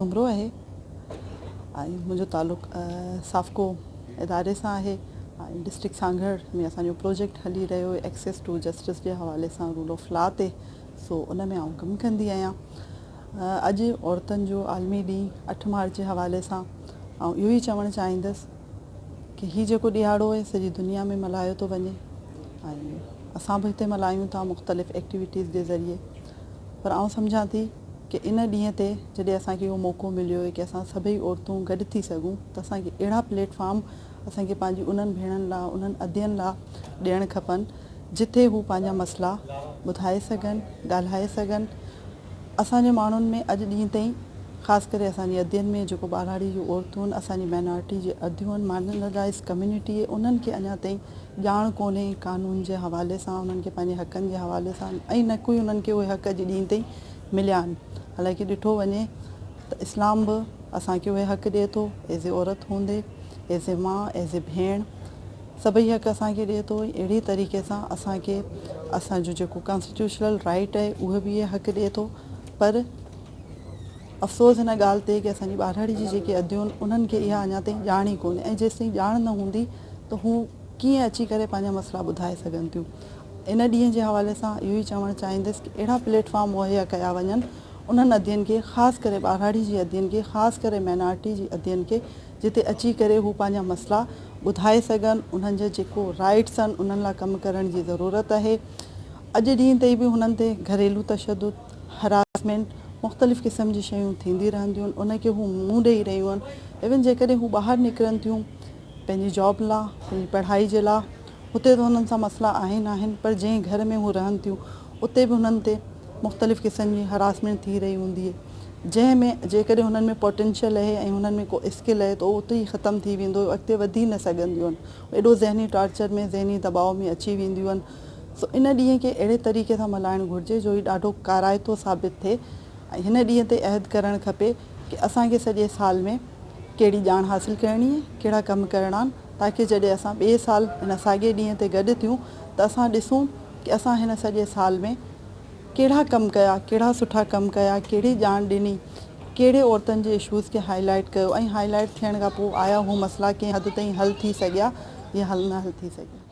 उमिरो आहे ऐं मुंहिंजो तालुक़ साफ़को इदारे सां आहे ऐं डिस्ट्रिक्ट सांगड़ में असांजो प्रोजेक्ट हली रहियो एक्सेस टू जस्टिस जे हवाले सां रूल ऑफ लॉ ते सो उन में आउं कमु कंदी आहियां। अॼु औरतुनि जो आलमी ॾींहुं 8 मार्च जे हवाले सां ऐं इहो ई चवणु चाहींदसि कि हीउ जेको ॾियारो आहे सॼी दुनिया में मल्हायो थो वञे ऐं असां बि हिते मल्हायूं था मुख़्तलिफ़ एक्टिविटीज़ जे ज़रिए। पर आउं सम्झां थी कि इन ॾींहं ते जॾहिं असांखे इहो मौक़ो मिलियो आहे कि असां सभई औरतूं गॾु थी सघूं त असांखे अहिड़ा प्लेटफॉर्म असांखे पंहिंजी उन्हनि भेणनि लाइ उन्हनि अदियनि लाइ ॾियणु खपनि जिथे हू पंहिंजा मसइला ॿुधाए सघनि, ॻाल्हाए सघनि। असांजे माण्हुनि में अॼु ॾींहं ताईं ख़ासि करे असांजी अदियनि में जेको ॿारहाड़ी जूं औरतूं आहिनि, असांजी माइनॉरिटी जे अदियूं आहिनि, मार्जिनलाइज़ कम्यूनिटी आहे, उन्हनि खे अञा ताईं ॼाण कोन्हे कानून जे हवाले सां, उन्हनि खे पंहिंजे हक़नि जे हवाले सां ऐं न कोई उन्हनि खे उहे हक़ अॼु ॾींहं ताईं मिलिया आहिनि। हालांकि ॾिठो वञे त इस्लाम बि असांखे उहे हक़ ॾिए थो एज़ ए औरत हूंदे, एज़ ए माउ, एज़ ए भेण, सभई हक़ असांखे ॾिए थो। अहिड़ी तरीक़े सां असांखे असांजो जेको कॉन्स्टिट्यूशनल राइट आहे उहे बि इहे हक़ ॾिए थो। पर अफ़सोस हिन ॻाल्हि ते कि असांजी ॿारहाड़ी जी जेके अदियूं आहिनि उन्हनि खे इहा अञा ताईं ॼाण ई कोन्हे ऐं जेसिताईं ॼाण न हूंदी त हू कीअं अची करे पंहिंजा मसइला ॿुधाए सघनि थियूं। इन ॾींहं जे हवाले सां इहो ई चवणु चाहींदसि कि अहिड़ा प्लेटफॉर्म मुहैया कया वञनि उन्हनि अदियनि खे, ख़ासि करे ॿारहाड़ी जी अदियनि खे, ख़ासि करे माइनॉरिटी जी अदियनि खे, जिते अची करे हू पंहिंजा मसइला ॿुधाए सघनि। उन्हनि जा जेको राइट्स आहिनि उन्हनि लाइ कमु करण जी ज़रूरत आहे। अॼु ॾींहं ताईं बि हुननि ते घरेलू तशदुद, हरासमेंट, मुख़्तलिफ़ क़िस्म जी शयूं थींदी रहंदियूं आहिनि। उनखे हू मुंहुं ॾेई रहियूं आहिनि। इवन जेकॾहिं हू ॿाहिरि निकिरनि थियूं पंहिंजी जॉब लाइ, पंहिंजी पढ़ाई जे लाइ, हुते त हुननि सां मसइला आहिनि पर जंहिं घर में हू रहनि थियूं उते बि हुननि ते मुख़्तलिफ़ क़िस्म जी हरासमेंट थी रही हूंदी आहे, जंहिंमें जेकॾहिं हुननि में पोटेंशियल आहे ऐं हुननि में को स्किल आहे त उहो उते ई ख़तमु थी वेंदो, अॻिते वधी न सघंदियूं आहिनि। एॾो ज़हनी टॉर्चर में, ज़हनी दबाव में अची वेंदियूं आहिनि। सो इन ॾींहं खे अहिड़े तरीक़े सां मल्हाइणु घुरिजे जो ई ॾाढो काराइतो साबित थिए ऐं हिन ॾींहं ते अहद करणु खपे कि असांखे सॼे साल में कहिड़ी ॼाण हासिलु करणी आहे, कहिड़ा कमु करणा आहिनि, ताकी जॾहिं असां ॿिए साल हिन साॻिए ॾींहं ते गॾु थियूं त असां ॾिसूं कि असां हिन सॼे साल में कहिड़ा कमु कया, कहिड़ा सुठा कमु कया, कहिड़ी ॼाण ॾिनी, कहिड़े औरतुनि जे इशूज़ खे हाईलाइट कयो ऐं हाईलाइट थियण खां पोइ आया हू मसइला कंहिं हद ताईं हल थी सघिया या हल न हल थी सघिया।